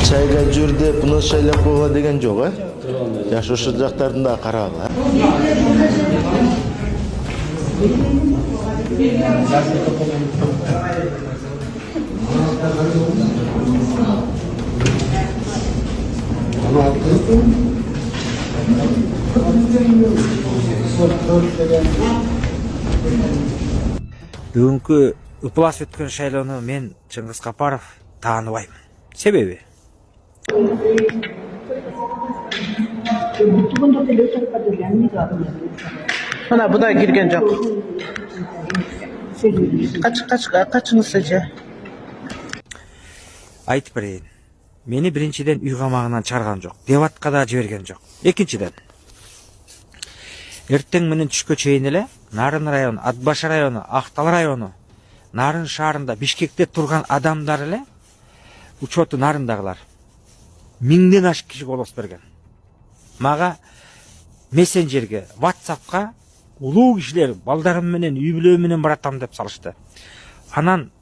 Шайга жүр деп, бұны шайлап қойға деген жоқ, Жаш ошо жақтарын да қаралы. Бүгінгі ыплас өткен шайлоону мен Чыңгыз Капаров тааныбайм. Себеби? Мына бұдай келген жоқ. Қачыңызсы же? Айтып берейин. Мени биринчиден үй камагынан чарган жок. Дебатка да жиберген жок. Экинчиден. Эртең менен түшкө чейин эле Нарын району, Атбаш району, Актал району, Нарын шаарында, Бишкекте турган адамдар эле учету Нарындагылар 1000ден ашык киши голос берген. Мага мессенджерге, WhatsAppка улуу кишилер балдарым менен үй бүлөм менен баратам деп салышты. Анан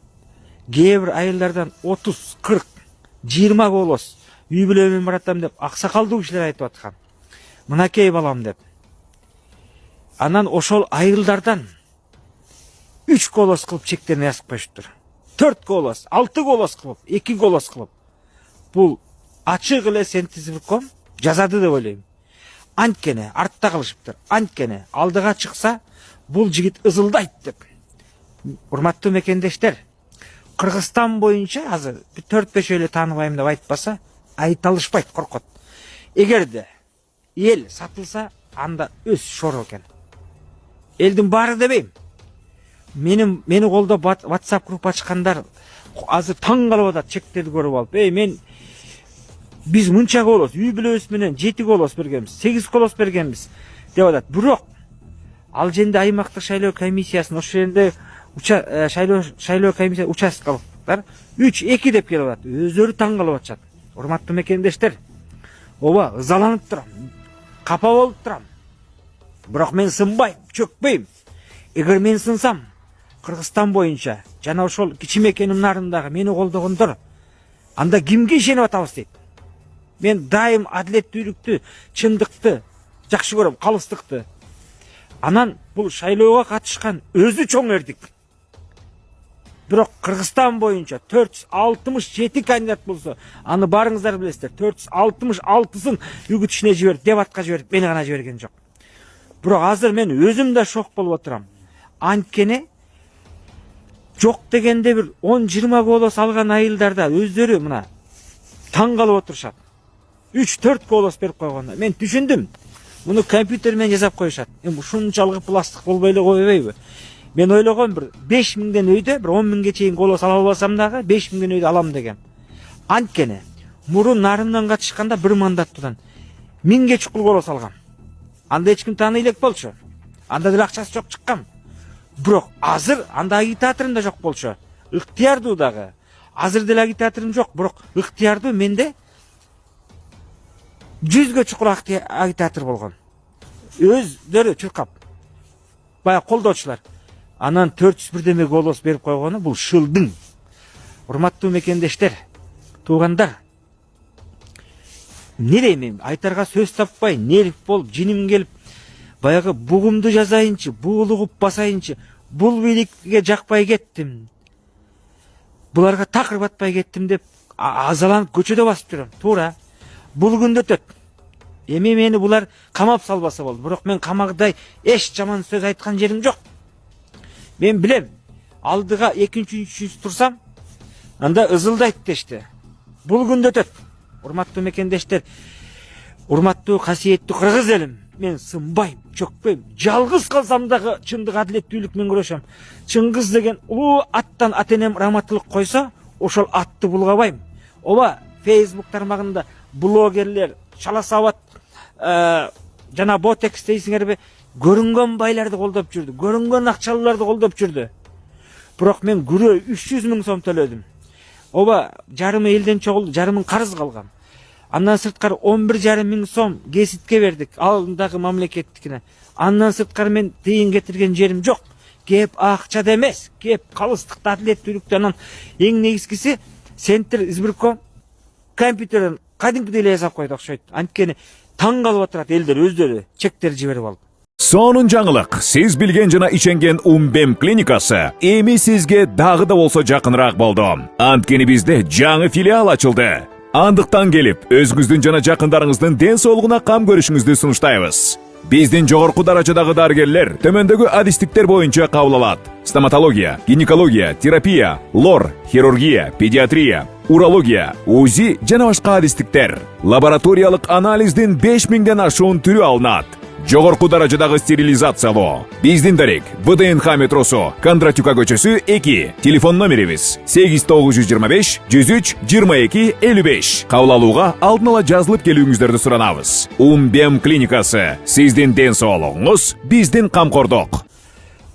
кээ бир айылдардан 30, 40, 20 голос үй бүлөм менен баратам деп аксакалдуу кишилер айтып аткан. Мынакей балам деп. Анан ошол айылдардан 3 голос кылып чектерин жазып коюштур. 4 голос, 6 голос кылып, 2 голос кылып. Бул ачык эле Сентизбирком жазады деп ойлойм. Анткени артта калышыптыр. Анткени алдыга чыкса, бул жигит ызылдайт деп. Урматтуу мекендештер, Кыргызстан боюнча азыр 4-5 эле тааныбайм деп айтпаса, айта алышпайт, коркот. Эгерде эл сатылса, анда өз шоро экен. Элдин баары дебейм. Мени колдоп WhatsApp группа ачкандар азыр таң калып атат, чектерди көрүп алып. Биз мынча голос, үй бүлөбүз менен 7 голос бергенбиз, 8 голос бергенбиз деп атат. Бирок ал жерде аймактык шайлоо комиссиясынын ошол жерде шайлоо комиссия участкалыктар 3-2 деп келип атат. Өздөрү таң калып атышат. Урматтуу мекендештер, ооба ызаланып турам, капа болуп турам. Бирок мен сынбайм, чөкпөйм. Эгер мен сынсам, Кыргызстан боюнча жана ошол кичи мекеним Нарындагы мени колдогондор анда кимге ишенип атабыз дейт. Мен дайым адилеттүүлүктү, чындыкты жакшы көрөм, калыстыкты. Анан бул шайлоого катышкан өзү чоң эрдик. Бирок Кыргызстан боюнча 467 кандидат болсо, аны барыңыздар билесиздер. 466сын үгүт ишине жиберип, дебатка жиберип, мени гана жиберген жок. Бирок азыр мен өзүм да шок болуп отурам. Анткени жок дегенде бир 10-20 голос алган айылдарда өздөрү мына таң калып отурушат. 3-4 голос берип койгондо мен түшүндүм. Муну компьютер менен жасап коюшат. Ушунчалык пластик болбой эле койбойбу? Мен ойлогом бир 5000ден өйдө бир 10.000ге чейин голос ала албасам дагы 5000ден өйдө алам деген. Анткени мурун Нарындан катышканда бир мандаттан 1000ге чукул голос алгам. Анда эч ким тааный элек болчу. Анда деле акчасы жок чыккан. Бирок азыр анда агитаторум да жок болчу. Ыктыярдуу дагы. Азыр деле агитаторум жок, бирок ыктыярдуу менде 100ге чукул агитатор болгон. Өздөрү чуркап. Бая колдоочулар. Анан 401 голос берип койгону бул шылдың. Урматтуу мекендештер, туугандар. Не деймин, айтарга сөз таппай, нелик болуп, жиним келип, баягы бугумду жазайынчы, буулугуп басайынчы, бул бийликке жакпай кеттим. Буларга такыр батпай кеттим деп азаланып көчөдө басып жүрөм. Туура. Бул күндө өтөт. Эми мени булар камап салбаса болду. Бирок мен камагдай эч жаман сөз айткан жерим жок. Мен билем, алдыга 2-3 турсам, анда ызылдайт дешти. Бул күндө өтөт. Урматтуу мекендештер, урматтуу касиеттүү кыргыз элим, мен сынбайм, чөкпөйм. Жалгыз калсам дагы чындык адилеттүүлүк менен күрөшөм. Чыңгыз деген улуу аттан ата-энем раматтылык койсо, ошол атты булгабайм. Ооба, Facebook тармагында блогерлер, Чала Сабат, жана Ботекс дейсиңерби, көрүнгөн байларды колдоп жүрдү, көрүнгөн акчалууларды колдоп жүрдү. Бирок мен күрөө 300 000 сом төлөдүм. Ооба, жарымы элден чогулду, жарымын карыз калган. Андан сырткары 11,5 мың сом кеситке бердик, алдагы мамлекеттикине. Андан сырткары мен тыйын кетирген жерим жок. Кеп акчада эмес, кеп калыстыкта адилеттүүлүктө. Анан эң негизгиси Центр избирком компьютерден кадимкидей эле жасап койду окшойт. Анткени таң калып отурат элдер өздөрү чектер жиберип алып. Сонун жаңылык. Сиз билген жана иченген Умбем клиникасы эми сизге дагы да болсо жакыныраак болду. Анткени бизде жаңы филиал ачылды. Андыктан келип, өзүңүздүн жана жакындарыңыздын ден соолугуна кам көрүшүңүздү сунуштайбыз. Биздин жогорку даражадагы дарыгерлер төмөндөгү адистиктер боюнча кабыл алат. Стоматология, гинекология, терапия, лор, хирургия, педиатрия, урология, УЗИ жана башка адистиктер. Лабораториялык анализдин 5000ден ашуун түрү алынат. Жогорку даражадагы стерилизациялоо. Биздин дарек ВДНХ метросу, Кондратюка көчөсү 2. Телефон номерибиз 8925 103 22 55. Кабыл алууга алдын ала жазылып келүүңүздөрдү суранабыз. Умбем клиникасы. Сиздин ден соолугуңуз, биздин камкордук.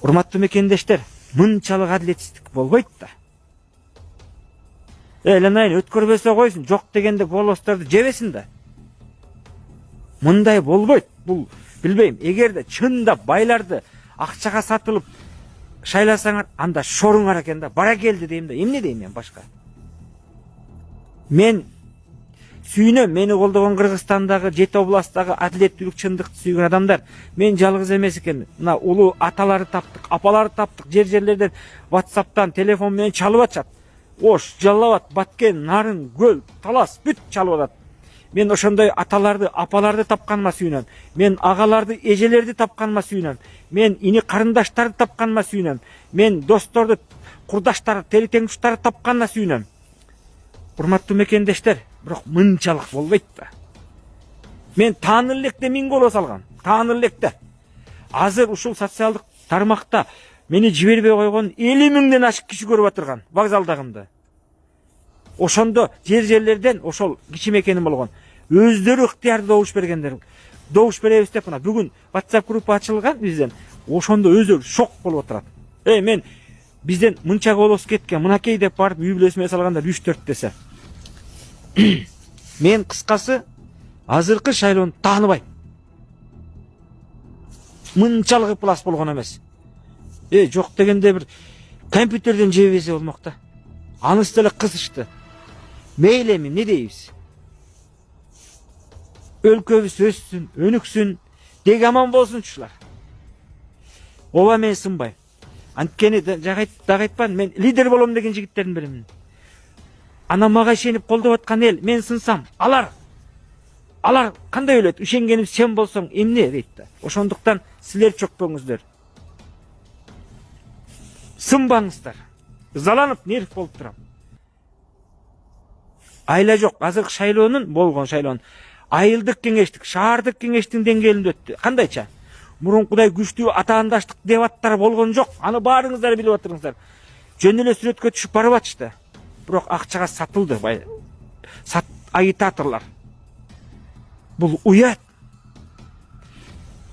Урматтуу мекендештер, мынчалык адилетсиздик болбойт да. Эленайын өткөрбөсө койсун, жок дегенде голосторду жебесин да. Мындай болбойт. Бул билбейм, эгерде чындап байларды акчага сатылып шайласаңар, анда шоруңар экен да, бара келди дейм да, эмне дейм мен башка. Мен сүйүнөм, мени колдогон Кыргызстандагы 7 областтагы адилеттүүлүк, чындыкты сүйгөн адамдар. Мен жалгыз эмес экен. Мына улуу аталары таптык, апалары таптык, жерлерден WhatsApp'тан, телефон менен чалып атышат. Ош, Жалал Абад, Баткен, Нарын, Көл, Талас бүт чалып атат. Мен ошондой аталарды, апаларды тапканыма сүйүнөм. Мен агаларды, эжелерди тапканыма сүйүнөм. Мен ини карындаштарды тапканыма сүйүнөм. Мен досторду, курдаштарды, тери теңдуштарды тапканыма сүйүнөм. Урматтуу мекендештер, бирок мынчалык болбойт да. Мен тааныр электе 1000 коло салгам. Тааныр электе. Азыр ушул социалдык тармакта мени жибербей койгон 50.000ден ашык киши көрүп отурган вокзалдагымды. Ошондо жерлерден ошол кичи мекеним болгон. Өздөрү ыктыярды добуш бергендер. Добуш беребиз деп мына бүгүн WhatsApp группа ачылган бизден. Ошондо өздөрү шок болуп отурат. Мен бизден мынча голос кеткен, мынакей деп барып үй бүлөсүмө салгандар 3-4 десе. Мен кыскасы азыркы шайлоону тааныбайм. Мынчалык плас болгон эмес. Жок дегенде бир компьютерден жебесе болмок да. Анысы деле кызышты. Мейли эми эмне дейбиз? Өлкөбүз өссүн, өнүксүн, деги аман болсунчулар. Ооба, мен сынбайм. Анткени дагы айтпадым, мен лидер болом деген жигиттердин биримин. Ана мага ишенип колдоп аткан эл, мен сынсам, алар кандай өлөт? Ишенгеним сен болсоң эмне дейт да. Ошондуктан силер чөкпөңүздөр. Сынбаңыздар. Заланып нерв болуп турам. Айла жок, азыркы шайлоонун болгон шайлоонун айылдык кеңештик, шаардык кеңештин деңгээлинде өттү. Кандайча? Мурункудай күчтүү атаандаштык дебаттар болгон жок. Аны баарыңыздар билип отуруңуздар. Жөн эле сүрөткө түшүп барып атышты. Бирок акчага сатылды агитаторлор. Бул уят.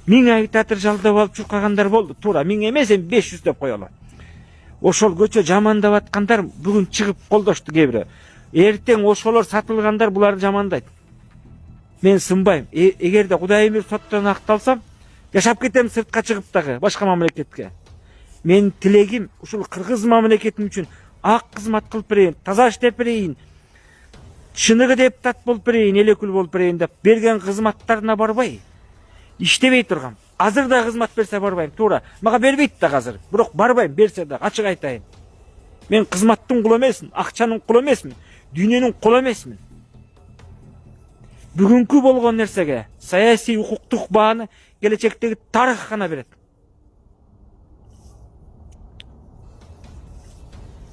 1000 агитатор жалдап алып чуркагандар болду. Туура 1000 эмес, 500 деп коелу. Ошол көчө жамандап аткандар бүгүн чыгып колдошту кээ бири. Эртең ошолор сатылгандар буларды жамандайт. Мен сынбайм. Эгерде Кудай эмир соттон акталсам, жашап кетем сыртка чыгып дагы башка мамлекетке. Мен тилегим ушул кыргыз мамлекетим үчүн ак кызмат кылып берейин, таза иштеп берейин, чыныгы депутат болуп берейин, эл өкүл болуп берейин деп берген кызматтарына барбай, иштебей тургам. Азыр да кызмат берсе барбайм, туура. Мага бербейт да азыр. Бирок барбайм, берсе да ачык айтайын. Мен кызматтын кулу эмесмин, акчанын кулу эмесмин, дүйнөнүн кулу эмесмин. Бүгүнкү болгон нерсеге саясий укуктук бааны келечектеги тарых гана берет.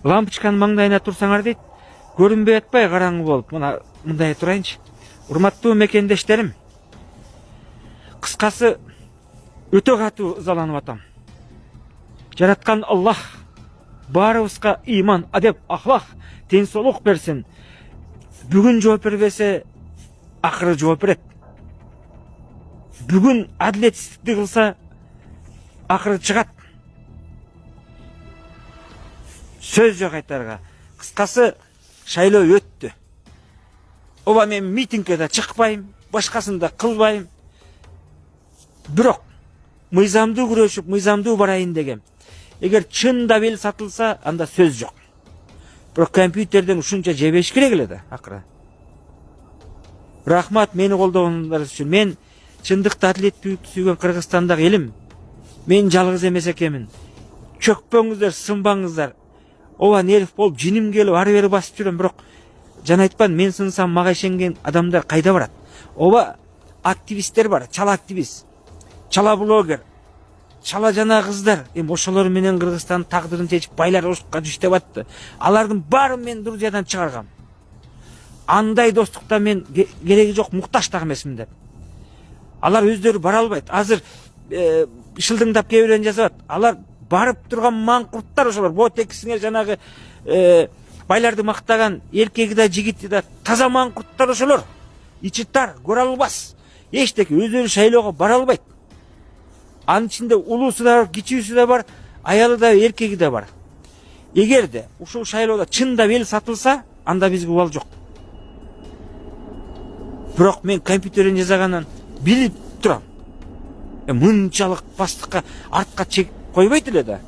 Лампочканын маңдайына турсаңар дейт, көрүнбөй атпай караңгы болуп. Мына мындай турайынчы. Урматтуу мекендештерим, кыскасы өтө катуу ызаланып атам. Жараткан Аллах баарыбызга иман, адеп, ахлак, теңсоолук берсин. Бүгүн жооп бербесе, акыры жооп берет. Бүгүн адилетсиздикти кылса, акыры чыгат. Сөз жок айтарга. Кыскасы шайлоо өттү. Ооба, мен митингге да чыкпайм, башкасын да кылбайм. Бирок мыйзамдуу күрөшүп, мыйзамдуу барайын дегем. Эгер чындап эл сатылса, анда сөз жок. Бирок компьютерден ушунча жебеш керек эле да, акыры. Рахмат мени колдогонуңдар үчүн. Мен чындыкта адилеттүүлүктү сүйгөн Кыргызстандагы элим. Мен жалгыз эмес экенмин. Чөкпөңүздөр, сынбаңыздар. Ооба нерв болуп, жиним келип, ары бери басып жүрөм, бирок жана айтпан, мен сынсам мага ишенген адамдар кайда барат? Ооба активисттер бар, чала активист, чала блогер, чала жана кыздар. Ошолор менен Кыргызстан тагдырын чечип байлар ошукка иштеп атты. Алардын баарын мен Грузиядан чыгаргам. Андай достукта мен кереги жок, муктаж да эмесмин деп. Алар өздөрү бара албайт. Азыр шылдыңдап кээ бирөөнү жазып атат. Алар барып турган маңкурттар ошолор. Ботексиңер жанагы байларды мактаган эркеги да жигити да таза маңкурттар ошолор. Ичи тар, көрө албас. Эчтеке өздөрү шайлоого бара албайт. Анын ичинде улуусу да бар, кичүүсү да бар, аялы да, эркеги да бар. Эгерде ушул шайлоодо чындап эл сатылса, анда бизге убал жок. Бирок мен компьютерден жасаганын билип турам. Мынчалык бастыкка артка чек койбойт эле да.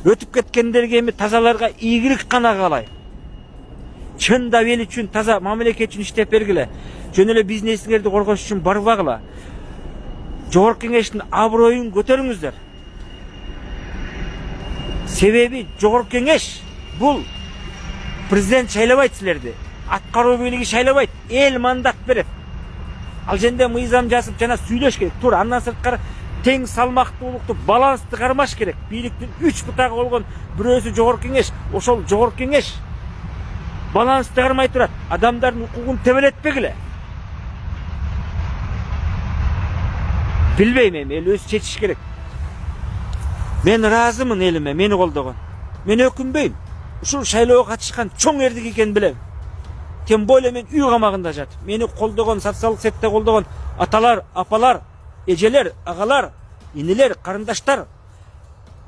Өтүп кеткендерге эми тазаларга ийгилик гана каалайм. Чындап эл үчүн, таза мамлекет үчүн иштеп бергиле. Жөн эле бизнесиңерди коргош үчүн барбагыла. Жогорку кеңештин аброюн көтөрүңүздөр. Себеби жогорку кеңеш бул президент шайлабайт силерди. Аткаруу бийлиги шайлабайт, эл мандат берет. Ал жерде мыйзам жазып жана сүйлөш керек. Тур, андан сырткары тең салмактуулукту, балансты кармаш керек. Бийликтин 3 бутагы болгон бирөөсү жогорку кеңеш, ошол жогорку кеңеш балансты кармай турат. Адамдардын укугун тебелетпегиле. Билбейм, эл өзү чечиш керек. Мен ыраазымын элиме, мени колдогон. Мен өкүнбөйм. Ушул шайлоого катышкан чоң эрдик экенин билем. Тем более мен үй камагында жатып, мени колдогон, социалдык сетте колдогон аталар, апалар, эжелер, агалар, инилер, карындаштар,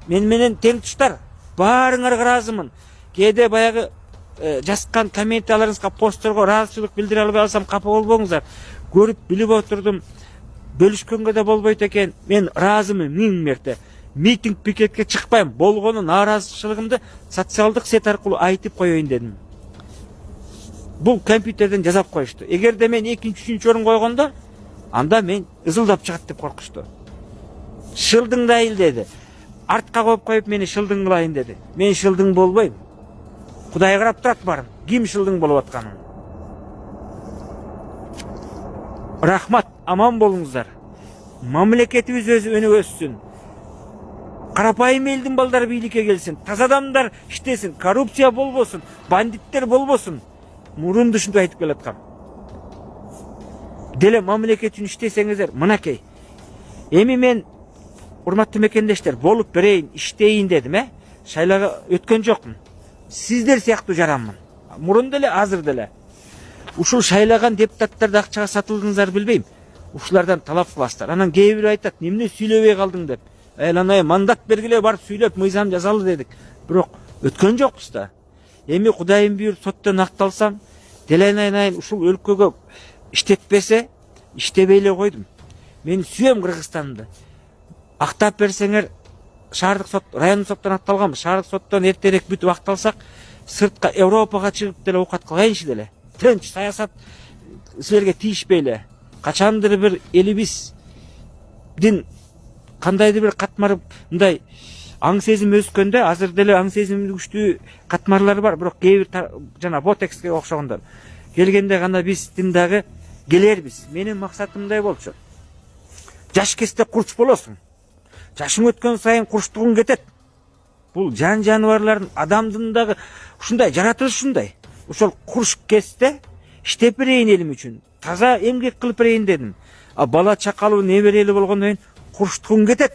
мен менен тең туштар, баарыңарга ыраазымын. Кээде баягы жазган комментарияларыңызга, постторго ыраазычылык билдире албай алсам капа болбоңуздар. Көрүп билип отурдум. Бөлүшкөнгө да болбойт экен. Мен ыраазымын 1000 мерте. Митинг пикетке чыкпайм. Болгону нааразычылыгымды социалдык сет аркылуу айтып коеюн дедим. Бул компьютерден жасап коюшту. Эгерде мен 2-3 орун койгондо, анда мен ызылдап чыгат деп коркушту. Шылдыңдайыл деди. Артка коюп мени шылдың кылайын деди. Мен шылдың болбойм. Кудай карап турат барым. Ким шылдың болуп атканын. Рахмат, аман болуңуздар. Мамлекетибиз өнүгө өссүн. Карапайым элдин балдары бийликке келсин. Таза адамдар иштесин, коррупция болбосун, бандиттер болбосун. Мурун ушинтип айтып келаткам. Деле мамлекет үчүн иштесеңиздер, мынакей. Эми мен урматтуу мекендештер болуп берейин, иштейин дедим, Шайлоого өткөн жокмун. Сиздер сыяктуу жаранмын. Мурун деле, азыр деле. Ушул шайлаган депутаттарды акчага сатылдыңыздар билбейм. Ушулардан талап кыласыздар. Анан кээ бири айтат, эмне сүйлөбөй калдың деп. Анай мандат бергиле, барып сүйлөп мыйзам жазалы дедик. Бирок өткөн жокпуз да. Эми Кудайым буйруп соттон акталсам, деле ушул өлкөгө иштетпесе, иштебей эле койдум. Мен сүйөм Кыргызстанды. Актап берсеңер, шаардык сот, райондук соттон акталган, шаардык соттон эртерээк бүтүп акталсак, сыртка Европага чыгып деле окат кылайынчы деле. Тынч саясат силерге тийишпей эле. Качандыр бир элибиздин кандайдыр бир катмары мындай аң сезим өскөндө, азыр деле аң сезими күчтүү катмарлары бар, бирок кээ бир жана ботекске окшогондор. Келгенде гана биздин дагы келербиз. Менин максатымдай болчу. Жаш кезде курч болосуң. Жашың өткөн сайын курчтугуң кетет. Бул жан жаныбарлардын, адамдын дагы ушундай жаратылыш ушундай. Ошол курч кезде иштеп берейин элим үчүн. Таза эмгек кылып берейин дедим. А бала чакалуу неберели болгондон кийин курчтугуң кетет.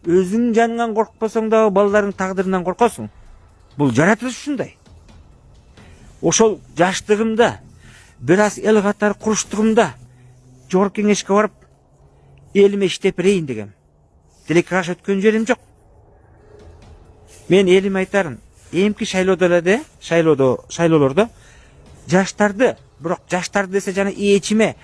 Өзүң жаныңан коркпосоң дагы балдарың тагдырынан коркосуң. Бул жаратылыш ушундай. Ошол жаштыгымда, бир аз эл катары курчтугумда жогорку кеңешке барып элиме иштеп берейин дегем. Деликаш өткөн жерим жок. Мен элиме айтарым, эмки шайлоолордо жаштарды, бирок жаштарды десе жана эчиме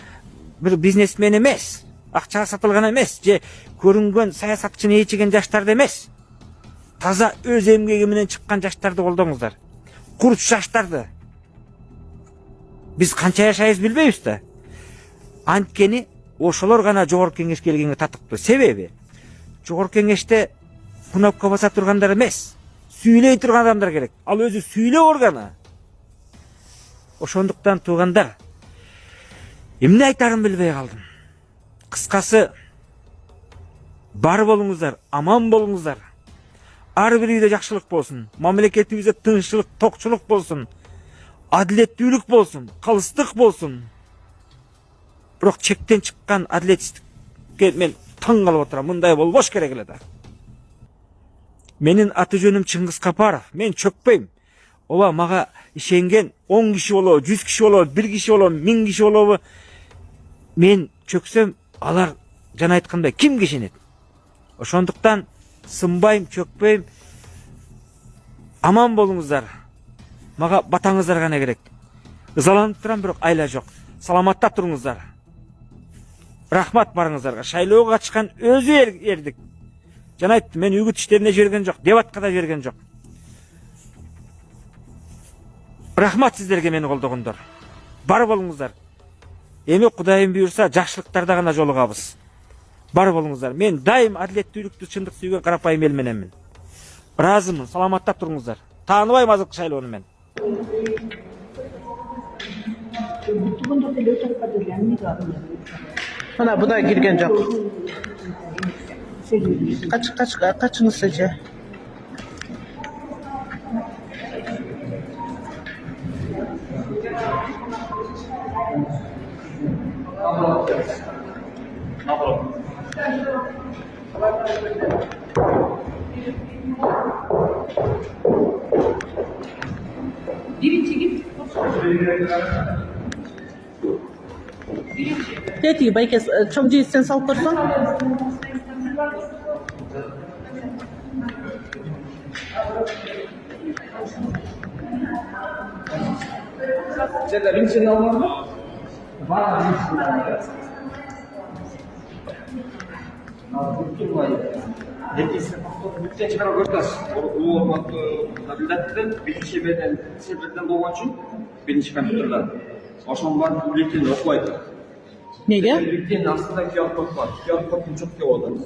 бир бизнесмен эмес, акчага сатылган эмес, же көрүнгөн саясатчыны эчиген жаштарды эмес. Таза өз эмгеги менен чыккан жаштарды колдоңуздар. Курч жаштарды. Биз канча жашайбыз билбейбиз да. Анткени ошолор гана жогорку кеңеш келгенге татыктуу. Себеби жогорку кеңеште кнопка баса тургандар эмес, сүйлөй турган адамдар керек. Ал өзү сүйлөп органы. Ошондуктан туугандар, эмне айтарымды билбей калдым. Кыскасы, бар болуңуздар, аман болуңуздар. Ар бир үйдө жакшылык болсун, мамлекетибизде тынччылык, токчулук болсун, адилеттүүлүк болсун, калыстык болсун. Бирок чектен чыккан адилетсиздикке мен таң калып отурам. Мындай болбош керек эле да. Менин аты жөнүм Чыңгыз Капаров. Мен чөкпөйм. Оба мага ишенген 10 киши болобу, 100 киши болобу, 1 киши болобу, 1000 киши болобу. Мен чөксөм, алар жана айткандай кимге ишенет? Ошондуктан сынбайм, чөкпөйм. Аман болуңуздар. Мага батаңыздар гана керек. Ызаланып турам, бирок айла жок. Саламатта туруңуздар. Рахмат барыңыздарга. Шайлоого катышкан өзү эрдик. Жана айттым, мен үгүт иштерине жиберген жок, дебатка да жиберген жок. Рахмат сиздерге мени колдогондор. Бар болуңуздар. Эми Кудайым буйрса, жакшылыктарда гана жолугабыз. Бар болуңуздар. Мен дайым адилеттүүлүктү, чындык сүйгөн карапайым эл мененмин. Ыраазымын. Саламатта туруңуздар. Тааныбайм азыркы шайлоону мен. Mana bu da girgen жоқ. Kaçınız sizce? Birinci git. Dedi belki çok cinsten sal kursun. Birinci alman mı? Var. Бүткен чыгарып көрсөз. Бул кандидаттын биринчи менен серверден болгон үчүн биринчи компьютерда. Ошон бар бюллетень окубайт. Неге? Бюллетень астында QR код бар. QR кодун чөп деп болот.